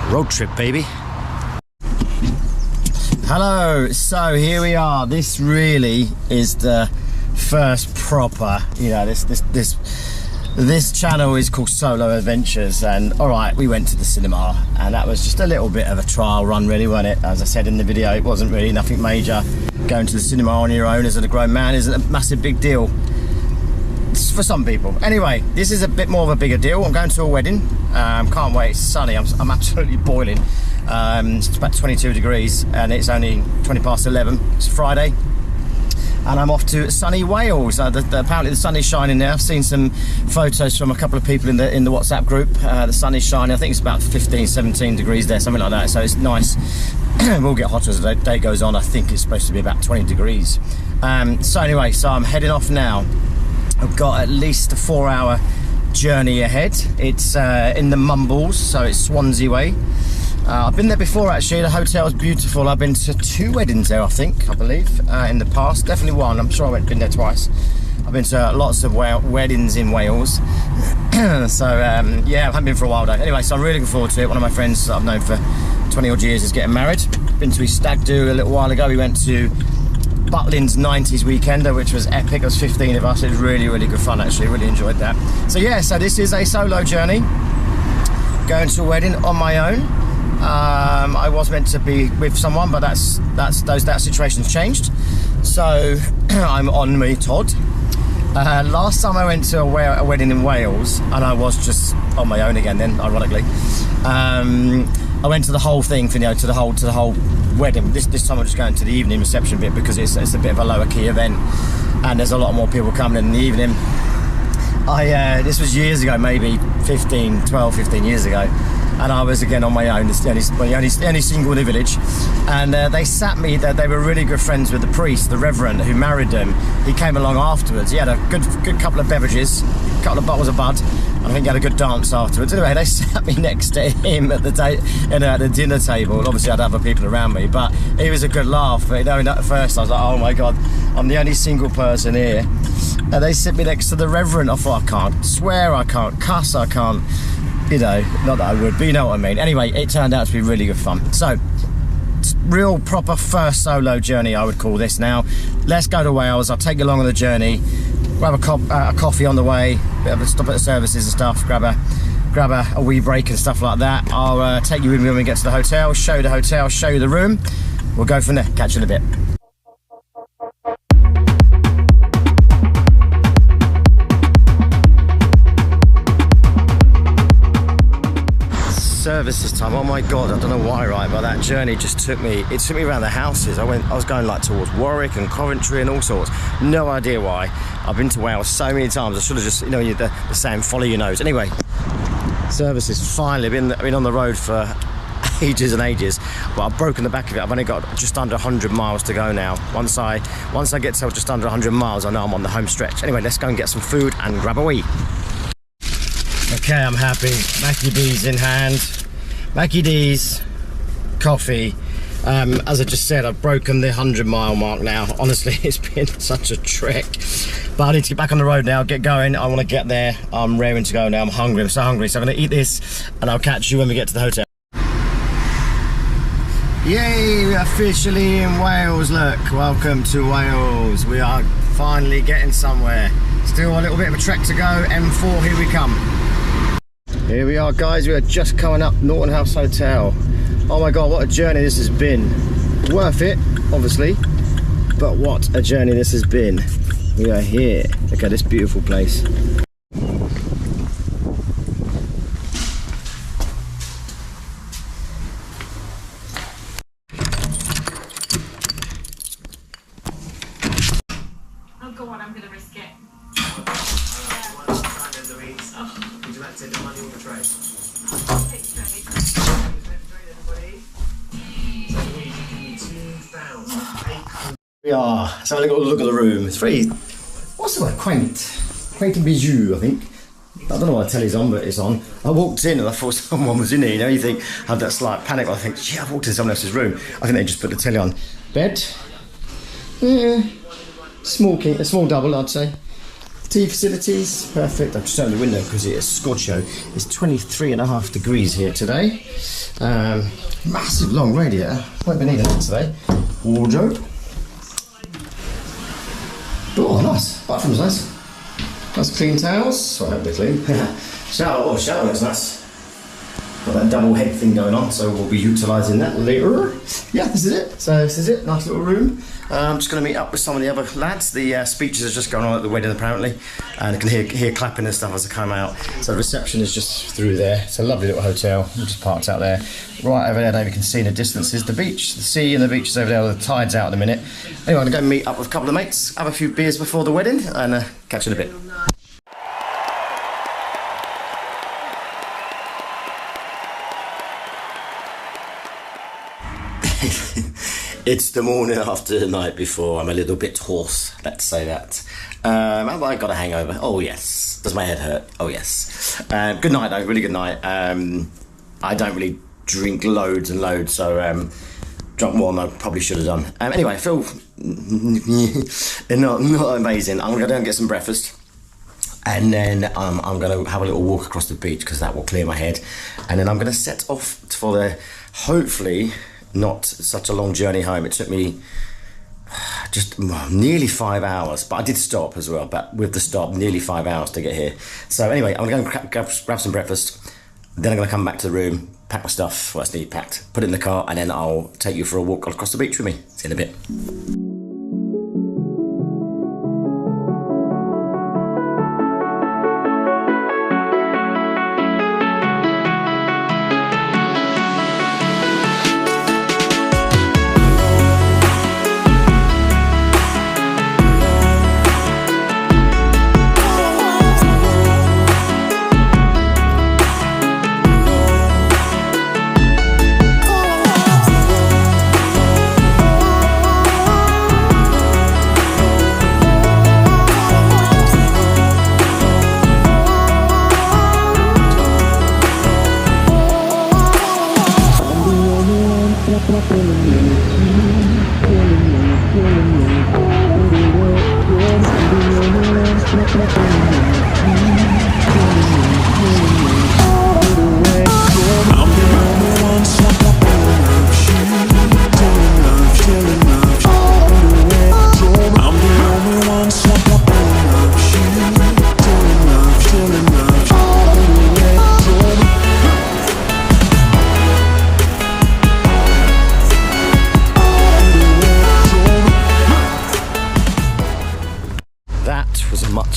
Road trip, baby. Hello, so here we are. This really is the first proper, you know, this channel is called Solo Adventures, and all right, we went to the cinema, and that was just a little bit of a trial run, really, wasn't it? As I said in the video, it wasn't really nothing major. Going to the cinema on your own as a grown man isn't a massive big deal for some people. Anyway, this is a bit more of a bigger deal. I'm going to a wedding. Can't wait. It's sunny. I'm absolutely boiling. It's about 22 degrees, and it's only 20 past 11. It's Friday. And I'm off to sunny Wales. Apparently the sun is shining there. I've seen some photos from a couple of people in the WhatsApp group. The sun is shining. I think it's about 15, 17 degrees there, something like that. So it's nice. We'll get hotter as the day goes on. I think it's supposed to be about 20 degrees. So anyway, so I'm heading off now. I've got at least a 4-hour journey ahead. It's in the Mumbles, so it's Swansea way. I've been there before, actually. The hotel's beautiful. I've been to 2 weddings there, I believe, in the past. Definitely one. I'm sure I've been there twice. I've been to lots of weddings in Wales. So, yeah, I haven't been for a while, though. Anyway, so I'm really looking forward to it. One of my friends that I've known for 20 odd years is getting married. Been to his stag do a little while ago. We went to Butlins 90s weekender, which was epic. There was 15 of us. It was really, really good fun, actually. Really enjoyed that. So, yeah, so this is a solo journey. Going to a wedding on my own. I was meant to be with someone, but that situation's changed. So I'm on me, Todd. Last time I went to a wedding in Wales, and I was just on my own again. Then, ironically, I went to the whole thing, to the whole wedding. This time I'm just going to the evening reception bit because it's a bit of a lower key event, and there's a lot more people coming in the evening. This was years ago, maybe 12, 15 years ago. And I was again on my own, the only single in the village. And they sat me there. They were really good friends with the priest, the reverend who married them. He came along afterwards. He had a good couple of beverages, a couple of bottles of bud. I think he had a good dance afterwards. Anyway, they sat me next to him at the dinner table. Obviously, I had other people around me, but it was a good laugh. But, you know, at first I was like, oh my God, I'm the only single person here. And they sit me next to the reverend. I thought, I can't swear, I can't cuss, I can't, you know, not that I would, but you know what I mean. Anyway, it turned out to be really good fun. So, real proper first solo journey, I would call this now. Let's go to Wales. I'll take you along on the journey. We'll have a coffee on the way, bit of a stop at the services and stuff, grab a wee break and stuff like that. I'll take you with me when we get to the hotel, show you the hotel, show you the room. We'll go from there. Catch you in a bit. Services time. Oh my God, I don't know why, right, but that journey just took me around the houses. I was going like towards Warwick and Coventry and all sorts. No idea why. I've been to Wales so many times. I should have just, you know, the saying, follow your nose. Anyway, services, finally been on the road for ages and ages, but I've broken the back of it. I've only got just under 100 miles to go now. Once I get to just under 100 miles, I know I'm on the home stretch. Anyway, let's go and get some food and grab a wee. Okay, I'm happy. Mackie D's in hand. Mackie D's, coffee. As I just said, I've broken the 100-mile mark now. Honestly, it's been such a trek. But I need to get back on the road now, get going. I want to get there. I'm raring to go now. I'm hungry. I'm so hungry. So I'm going to eat this, and I'll catch you when we get to the hotel. Yay, we're officially in Wales. Look, welcome to Wales. We are finally getting somewhere. Still a little bit of a trek to go. M4, here we come. Here we are, guys. We are just coming up Norton House Hotel. Oh my God, what a journey this has been. Worth it, obviously, but what a journey this has been. We are here. Look at this beautiful place. Oh, go on, I'm going to risk it. Would you like to take the money on the tray? We are. So I got a look at the room. It's very, what's the word? Quaint and bijou, I think. I don't know why the telly's on, but it's on. I walked in and I thought someone was in here. You know, you think, I had that slight panic. I think, gee, I've walked in someone else's room. I think they just put the telly on. Bed. Yeah. A small double, I'd say. Tea facilities, perfect. I've just opened the window because it's Scorcho. It's 23.5 degrees here today. Massive long radiator. Won't be needing that today. Wardrobe. Oh, nice. Bathroom's nice. Nice clean towels. Well, I hope they're clean. Shower looks nice. Got that double head thing going on, so we'll be utilising that later. Yeah, this is it. So this is it. Nice little room. I'm just going to meet up with some of the other lads. The speeches are just going on at the wedding apparently, and I can hear clapping and stuff as I come out. So the reception is just through there. It's a lovely little hotel. I'm just parked out there. Right over there, you can see in the distance is the beach. The sea and the beach is over there. The tide's out in a minute. Anyway, I'm going to go meet up with a couple of mates, have a few beers before the wedding, and catch you in a bit. It's the morning after the night before. I'm a little bit hoarse, let's say that. Have I got a hangover? Oh yes. Does my head hurt? Oh yes. Good night though, really good night. I don't really drink loads and loads, so drunk more than I probably should have done. Anyway, I feel not amazing. I'm gonna go down and get some breakfast, and then I'm gonna have a little walk across the beach because that will clear my head, and then I'm gonna set off for the hopefully not such a long journey home. It took me just nearly 5 hours, but I did stop as well, but with the stop nearly 5 hours to get here. So anyway, I'm going to grab some breakfast, then I'm going to come back to the room, pack my stuff, what's needed packed, put it in the car, and then I'll take you for a walk across the beach with me. See you in a bit.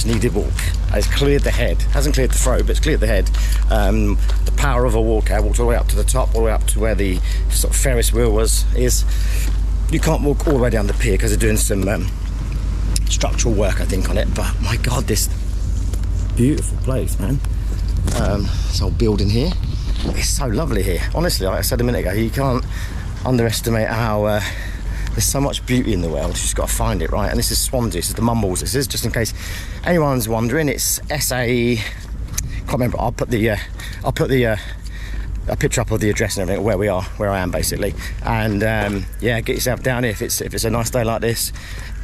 Needed walk. It's cleared the head, hasn't cleared the throat, but it's cleared the head. The power of a walk. I walked all the way up to the top, all the way up to where the sort of Ferris wheel is. You can't walk all the way down the pier because they're doing some structural work, I think, on it. But my God, this beautiful place, man. This old building here. It's so lovely here. Honestly, like I said a minute ago, you can't underestimate how there's so much beauty in the world. You just got to find it, right? And this is Swansea. This is the Mumbles. This is, just in case anyone's wondering, it's SA. Can't remember. I'll put a picture up of the address and everything, where I am basically. And yeah, get yourself down here if it's a nice day like this,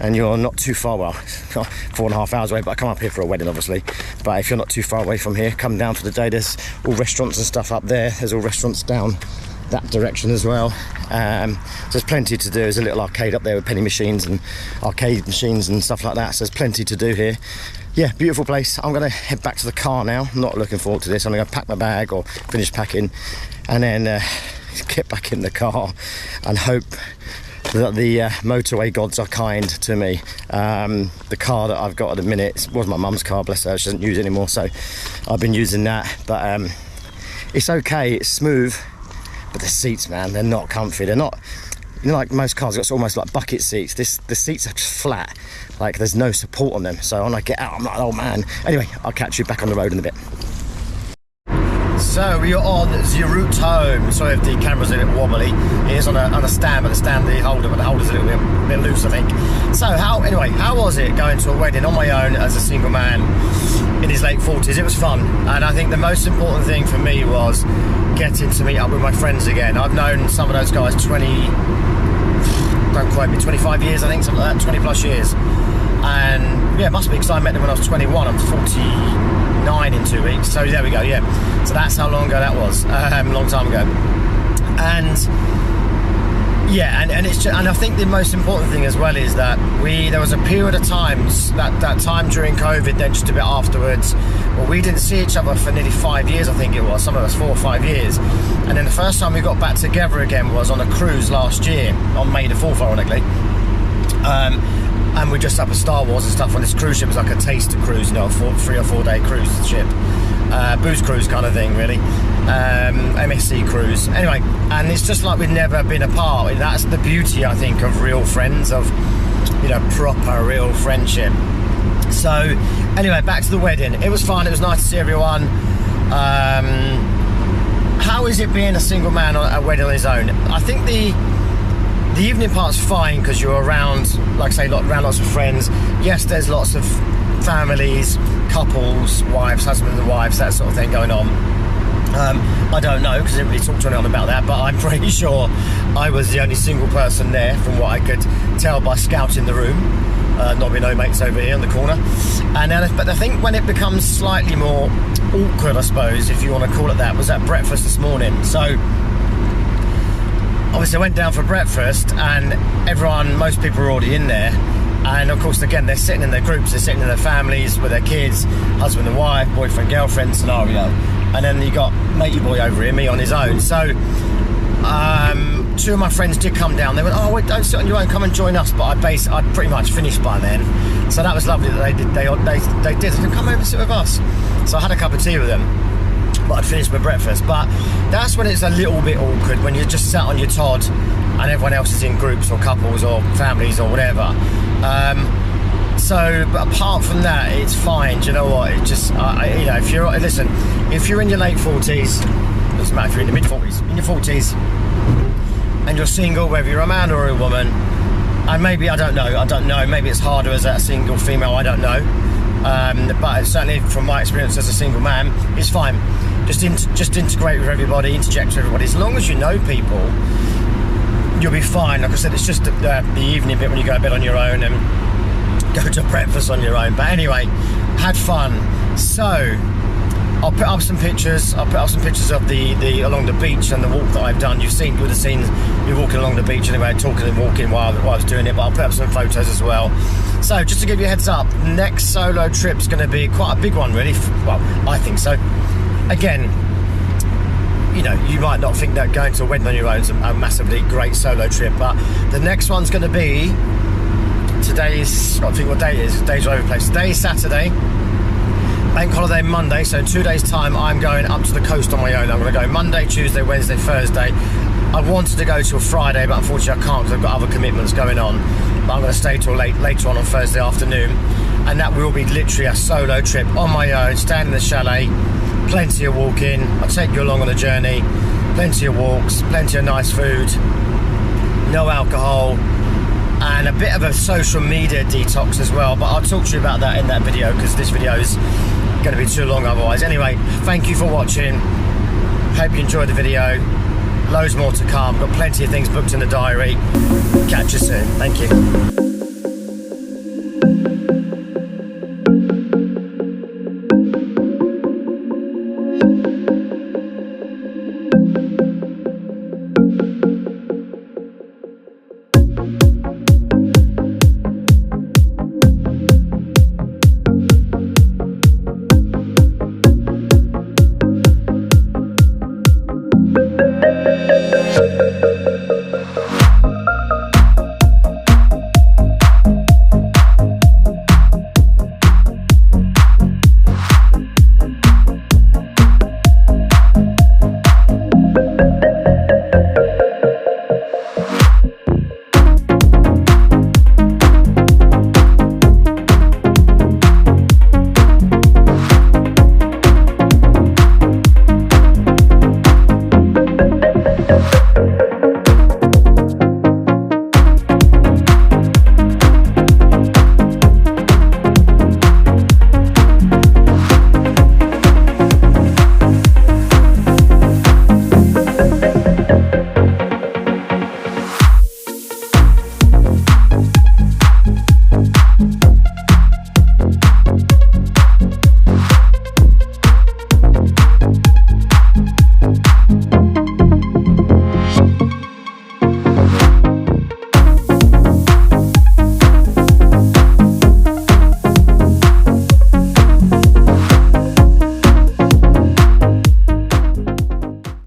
and you're not too far. Well, 4.5 hours away, but I come up here for a wedding, obviously. But if you're not too far away from here, come down for the day. There's all restaurants and stuff up there. There's all restaurants down that direction as well. There's plenty to do. There's a little arcade up there with penny machines and arcade machines and stuff like that, so there's plenty to do here. Yeah, beautiful place. I'm gonna head back to the car now. I'm not looking forward to this. I'm gonna go pack my bag or finish packing, and then get back in the car and hope that the motorway gods are kind to me. The car that I've got at the minute was my mum's car, bless her. She doesn't use it anymore, so I've been using that. But it's okay, it's smooth. But the seats, man, they're not comfy. They're not, you know, like most cars, it's almost like bucket seats. The seats are just flat, like there's no support on them. So when I get out, I'm like, oh man. Anyway, I'll catch you back on the road in a bit. So we are on the route home. Sorry if the camera's a little wobbly. It is on a stand, but the holder's a little bit loose, I think. So how was it going to a wedding on my own as a single man in his late 40s? It was fun, and I think the most important thing for me was getting to meet up with my friends again. I've known some of those guys 25 years, I think, something like that, 20 plus years. And yeah, it must be because I met them when I was 21. I'm 49 in 2 weeks. So there we go, yeah. So that's how long ago that was, a long time ago. And yeah, and it's just, and I think the most important thing as well is that there was a period of times that time during COVID, then just a bit afterwards, well, we didn't see each other for nearly 5 years. I think it was, some of us 4 or 5 years, and then the first time we got back together again was on a cruise last year on May the 4th, ironically. And we're just up at Star Wars and stuff on this cruise ship. It was like a taster cruise, you know, a 3 or 4 day cruise ship, booze cruise kind of thing, really. MSC cruise. Anyway, and it's just like we've never been apart. That's the beauty, I think, of real friends, of, you know, proper real friendship. So anyway, back to the wedding. It was fun. It was nice to see everyone. How is it being a single man on a wedding on his own? I think the evening part's fine because you're around, like I say, around lots of friends. Yes, there's lots of families, couples, wives, husbands and wives, that sort of thing going on. I don't know because I didn't really talk to anyone about that, but I'm pretty sure I was the only single person there from what I could tell by scouting the room. Not being no mates over here in the corner. And then, but I think when it becomes slightly more awkward, I suppose, if you want to call it that, was at breakfast this morning. So obviously I went down for breakfast and most people were already in there. And of course, again, they're sitting in their groups, they're sitting in their families with their kids, husband and wife, boyfriend, girlfriend scenario. And then you got matey boy over here, me on his own. So 2 of my friends did come down. They went, oh, wait, don't sit on your own, come and join us. But I'd pretty much finished by then. So that was lovely that they did. They did. They said, come over and sit with us. So I had a cup of tea with them, but I'd finished my breakfast. But that's when it's a little bit awkward, when you're just sat on your Todd and everyone else is in groups or couples or families or whatever. So, but apart from that, it's fine. Do you know what? It just, you know, if you're in your late 40s, doesn't matter if you're in the mid 40s, in your 40s, and you're single, whether you're a man or a woman, and maybe, I don't know, maybe it's harder as a single female, I don't know. But certainly from my experience as a single man, it's fine. Just integrate with everybody, interject with everybody. As long as you know people, you'll be fine. Like I said, it's just the evening bit when you go to bed on your own and go to breakfast on your own. But anyway, had fun. So I'll put up some pictures. I'll put up some pictures of the along the beach and the walk that I've done. You would have seen me walking along the beach anyway, talking and walking while I was doing it. But I'll put up some photos as well. So just to give you a heads up, next solo trip's going to be quite a big one, really. Well, I think so. Again, you know, you might not think that going to a wedding on your own is a massively great solo trip, but the next one's going to be today's, I think what day it is, days all over the place. Today's Saturday, bank holiday Monday, so in 2 days time I'm going up to the coast on my own. I'm going to go Monday, Tuesday, Wednesday, Thursday. I wanted to go till Friday, but unfortunately I can't because I've got other commitments going on. But I'm going to stay till later on Thursday afternoon, and that will be literally a solo trip on my own, staying in the chalet, plenty of walking. I'll take you along on a journey, plenty of walks, plenty of nice food, no alcohol, and a bit of a social media detox as well, but I'll talk to you about that in that video because this video is going to be too long otherwise. Anyway, thank you for watching. Hope you enjoyed the video. Loads more to come. Got plenty of things booked in the diary. Catch you soon. Thank you.